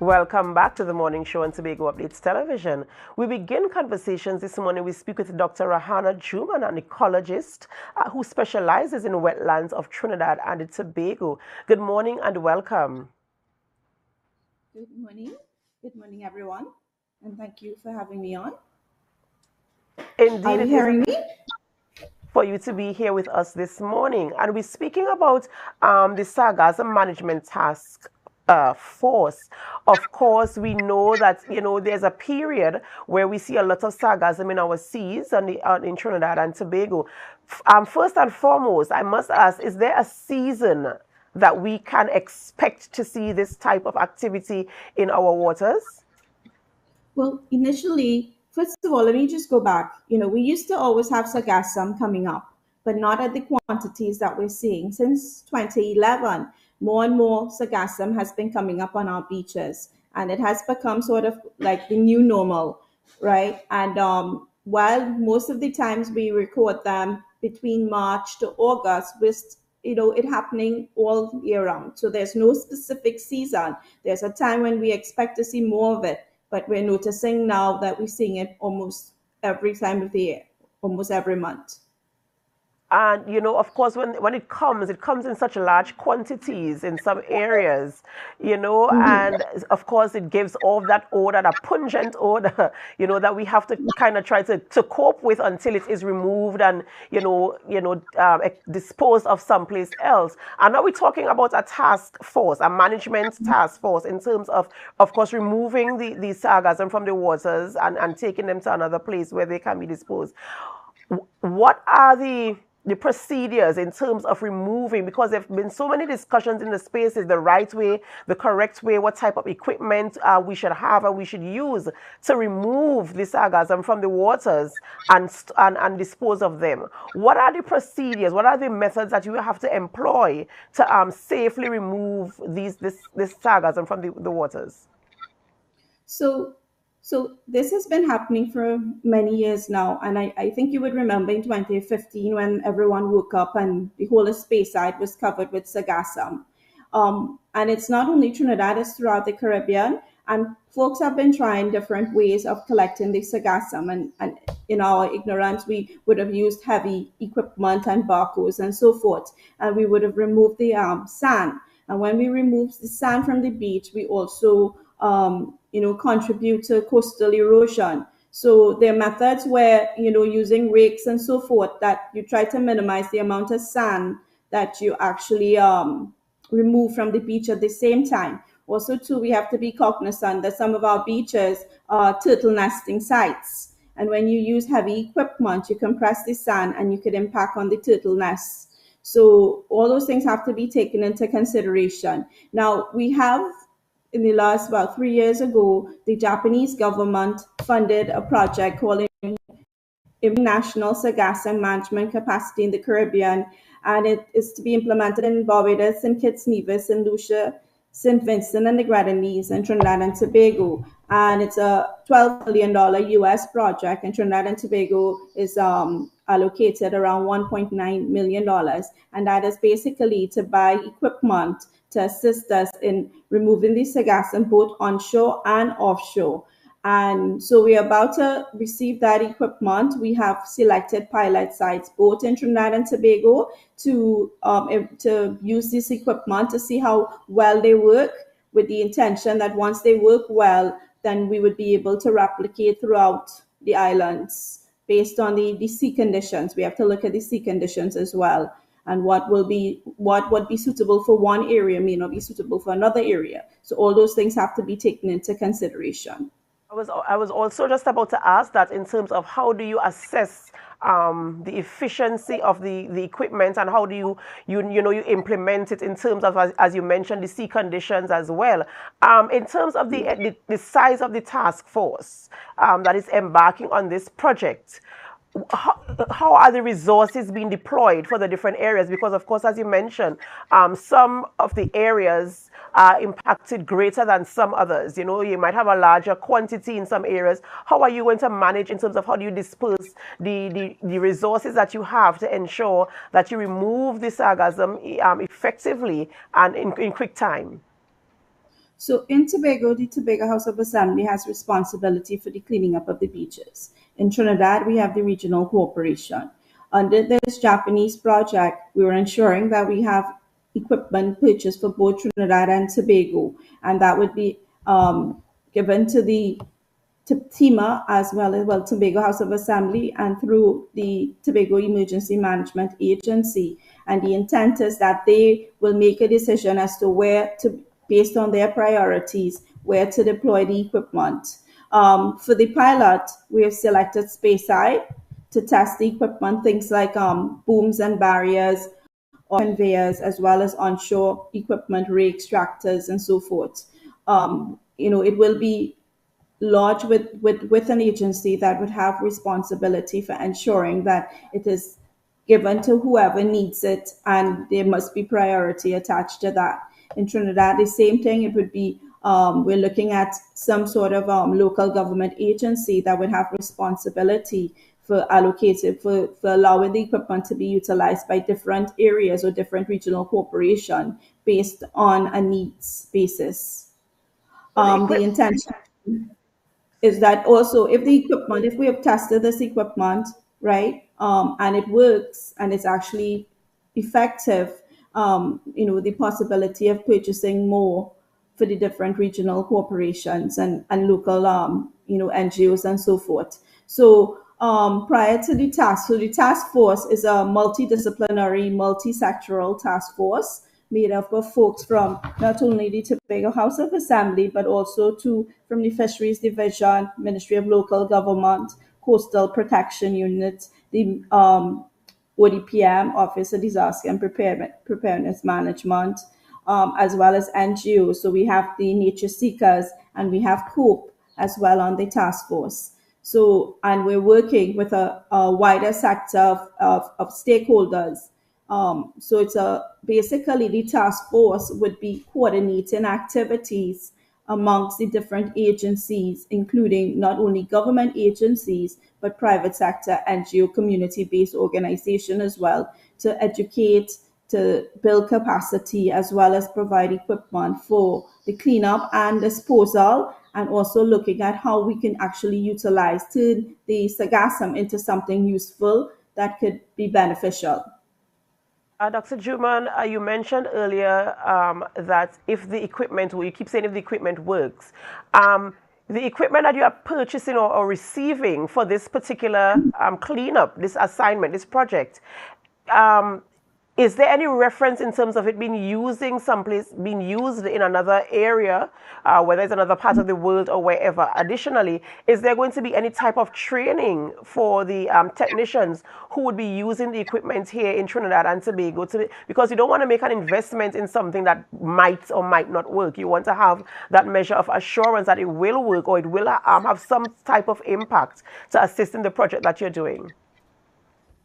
Welcome back to the morning show on Tobago Updates Television. We begin conversations this morning. We speak with Dr. Rhanna Juman, an ecologist who specializes in wetlands of Trinidad and Tobago. Good morning and welcome. Good morning. Good morning, everyone. And thank you for having me on. Are Indeed, you it is hearing me? for you to be here with us this morning. And we're speaking about the Sargassum Management Task Force. Of course, we know that there's a period where we see a lot of sargassum in our seas and in Trinidad and Tobago. First and foremost, I must ask: is there a season that we can expect to see this type of activity in our waters? Well, initially, first of all, let me just go back. We used to always have sargassum coming up, but not at the quantities that we're seeing. Since 2011, more and more sargassum has been coming up on our beaches, and it has become sort of like the new normal, right? And while most of the times we record them between March to August, with it happening all year round. So there's no specific season. There's a time when we expect to see more of it, but we're noticing now that we're seeing it almost every time of the year, almost every month. And of course, when it comes in such large quantities in some areas, and of course it gives off that odor, that pungent odor, that we have to kind of try to cope with until it is removed and disposed of someplace else. And now we're talking about a task force, a management task force, in terms of course, removing the sargassum from the waters and taking them to another place where they can be disposed. What are the procedures in terms of removing, because there have been so many discussions in the space, is the right way, the correct way, what type of equipment we should have and we should use to remove the sargassum from the waters and dispose of them? What are the procedures, what are the methods that you have to employ to safely remove this sargassum from the waters? So, so this has been happening for many years now, and I think you would remember in 2015 when everyone woke up and the whole of Speyside was covered with sargassum. And it's not only Trinidad; it's throughout the Caribbean. And folks have been trying different ways of collecting the sargassum. And in our ignorance, we would have used heavy equipment and barcodes and so forth, and we would have removed the sand. And when we remove the sand from the beach, we also contribute to coastal erosion. So there are methods where, using rakes and so forth, that you try to minimize the amount of sand that you actually remove from the beach at the same time. Also, too, we have to be cognizant that some of our beaches are turtle nesting sites. And when you use heavy equipment, you compress the sand and you could impact on the turtle nests. So all those things have to be taken into consideration. Now, we have in the last about 3 years ago, the Japanese government funded a project called National Sargassum Management Capacity in the Caribbean, and it is to be implemented in Barbados, St. Kitts, Nevis, and Lucia, St. Vincent and the Grenadines, and Trinidad and Tobago. And it's a $12 million US project, and Trinidad and Tobago is allocated around $1.9 million. And that is basically to buy equipment to assist us in removing the sargassum both onshore and offshore. And so we're about to receive that equipment. We have selected pilot sites both in Trinidad and Tobago to use this equipment to see how well they work, with the intention that once they work well, then we would be able to replicate throughout the islands based on the sea conditions. We have to look at the sea conditions as well, and what would be suitable for one area may not be suitable for another area. So all those things have to be taken into consideration. I was also just about to ask that, in terms of how do you assess the efficiency of the equipment, and how do you implement it in terms of, as you mentioned, the sea conditions as well. In terms of the size of the task force that is embarking on this project, how are the resources being deployed for the different areas? Because, of course, as you mentioned, some of the areas are impacted greater than some others. You might have a larger quantity in some areas. How are you going to manage in terms of how do you disperse the resources that you have to ensure that you remove the sargassum effectively and in quick time? So in Tobago, the Tobago House of Assembly has responsibility for the cleaning up of the beaches. In Trinidad, we have the regional cooperation. Under this Japanese project, we were ensuring that we have equipment purchased for both Trinidad and Tobago, and that would be given to the TIMA as well Tobago House of Assembly and through the Tobago Emergency Management Agency. And the intent is that they will make a decision as to where to, based on their priorities, where to deploy the equipment. For the pilot, we have selected Speyside to test the equipment, things like booms and barriers, or conveyors, as well as onshore equipment, rakes, tractors, and so forth. It will be lodged with an agency that would have responsibility for ensuring that it is given to whoever needs it, and there must be priority attached to that. In Trinidad, the same thing. It would be we're looking at some sort of local government agency that would have responsibility for allocated for allowing the equipment to be utilized by different areas or different regional corporation based on a needs basis. So the The equip intention is that also if the equipment, if we have tested this equipment, right, and it works and it's actually effective, the possibility of purchasing more for the different regional corporations and local, NGOs and so forth. So prior to the task force is a multidisciplinary, multi-sectoral task force made up of folks from not only the Tobago House of Assembly, but also from the Fisheries Division, Ministry of Local Government, Coastal Protection Unit, the ODPM, Office of Disaster and Preparedness Management, as well as NGOs. So we have the Nature Seekers and we have COPE as well on the task force. So, and we're working with a wider sector of stakeholders. So it's basically the task force would be coordinating activities amongst the different agencies, including not only government agencies, but private sector, NGO, community-based organization as well, to educate, to build capacity, as well as provide equipment for the cleanup and disposal, and also looking at how we can actually utilize turn the sargassum into something useful that could be beneficial. Dr. Juman, you mentioned earlier that if the equipment, well, you keep saying if the equipment works, the equipment that you are purchasing or receiving for this particular cleanup, this assignment, this project, is there any reference in terms of it being used in another area, whether it's another part of the world or wherever? Additionally, is there going to be any type of training for the technicians who would be using the equipment here in Trinidad and Tobago? Because you don't want to make an investment in something that might or might not work. You want to have that measure of assurance that it will work or it will have some type of impact to assist in the project that you're doing.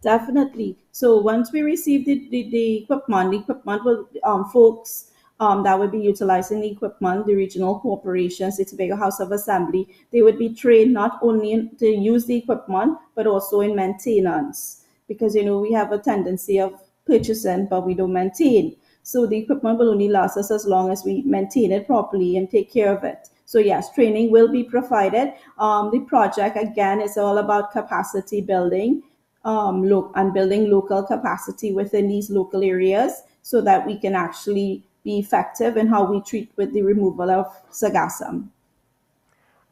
Definitely. So once we receive the equipment will folks that would be utilizing the equipment, the regional corporations, the Tobago House of Assembly, they would be trained not only to use the equipment but also in maintenance, because we have a tendency of purchasing but we don't maintain. So the equipment will only last us as long as we maintain it properly and take care of it. So yes, training will be provided. The project again is all about capacity building and building local capacity within these local areas so that we can actually be effective in how we treat with the removal of sargassum.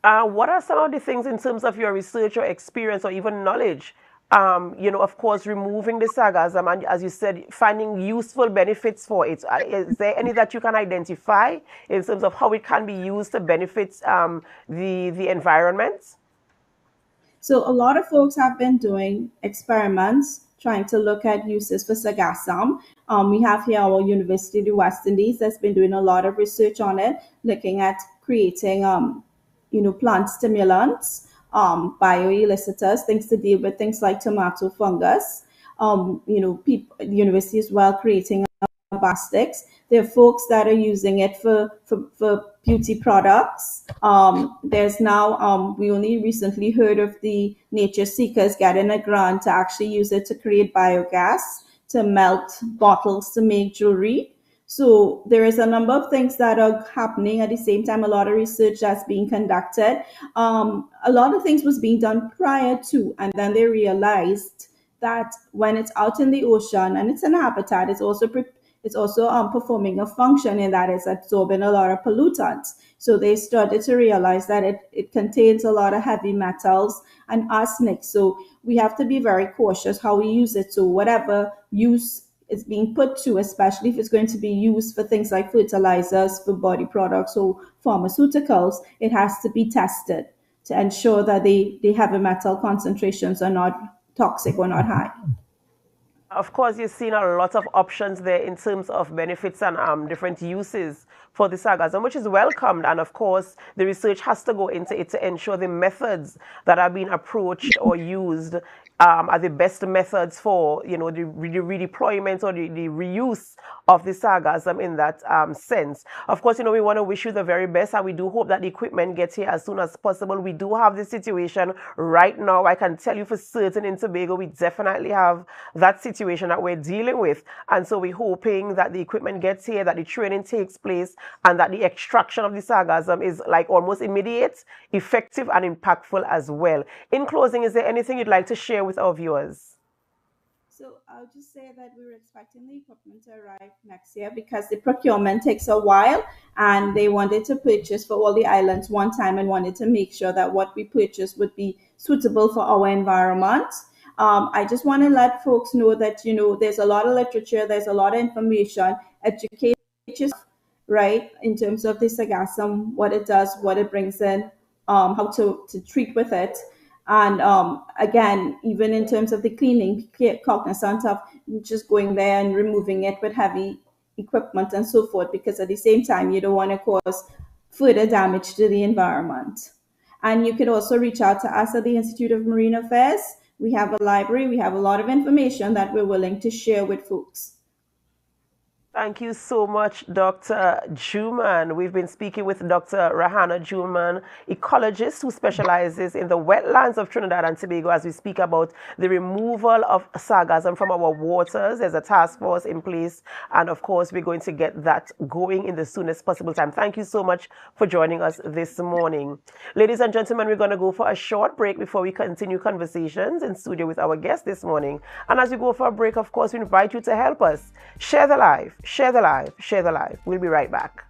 What are some of the things in terms of your research or experience or even knowledge? Of course, removing the sargassum and, as you said, finding useful benefits for it. Is there any that you can identify in terms of how it can be used to benefit the environment? So a lot of folks have been doing experiments trying to look at uses for sargassum. We have here our University of the West Indies that's been doing a lot of research on it, looking at creating, plant stimulants, bioelicitors, things to deal with things like tomato fungus. The university as well creating plastics. There are folks that are using it for beauty products. There's now, we only recently heard of the Nature Seekers getting a grant to actually use it to create biogas, to melt bottles to make jewelry. So there is a number of things that are happening at the same time, a lot of research that's being conducted. A lot of things was being done prior to, and then they realized that when it's out in the ocean and it's an habitat, it's also performing a function in that it's absorbing a lot of pollutants. So they started to realize that it contains a lot of heavy metals and arsenic. So we have to be very cautious how we use it. So whatever use it's being put to, especially if it's going to be used for things like fertilizers, for body products or pharmaceuticals, it has to be tested to ensure that the heavy metal concentrations are not toxic or not high. Of course, you've seen a lot of options there in terms of benefits and different uses for the sargassum, which is welcomed. And of course, the research has to go into it to ensure the methods that are being approached or used are the best methods for, the redeployment or the reuse of the sargassum in that sense. Of course, we want to wish you the very best, and we do hope that the equipment gets here as soon as possible. We do have this situation right now. I can tell you for certain in Tobago, we definitely have that situation that we're dealing with. And so we're hoping that the equipment gets here, that the training takes place, and that the extraction of the sargassum is like almost immediate, effective, and impactful as well. In closing, is there anything you'd like to share with our viewers? So I'll just say that we were expecting the equipment to arrive next year because the procurement takes a while, and they wanted to purchase for all the islands one time and wanted to make sure that what we purchase would be suitable for our environment. I just want to let folks know that, there's a lot of literature, there's a lot of information, education, right, in terms of the sargassum, what it does, what it brings in, how to treat with it. And again, even in terms of the cleaning, be cognizant of just going there and removing it with heavy equipment and so forth, because at the same time, you don't want to cause further damage to the environment. And you could also reach out to us at the Institute of Marine Affairs. We have a library, we have a lot of information that we're willing to share with folks. Thank you so much, Dr. Juman. We've been speaking with Dr. Rhanna Juman, ecologist who specializes in the wetlands of Trinidad and Tobago, as we speak about the removal of sargassum from our waters. There's a task force in place, and of course, we're going to get that going in the soonest possible time. Thank you so much for joining us this morning. Ladies and gentlemen, we're going to go for a short break before we continue conversations in studio with our guest this morning. And as we go for a break, of course, we invite you to help us share the life. Share the life, share the life. We'll be right back.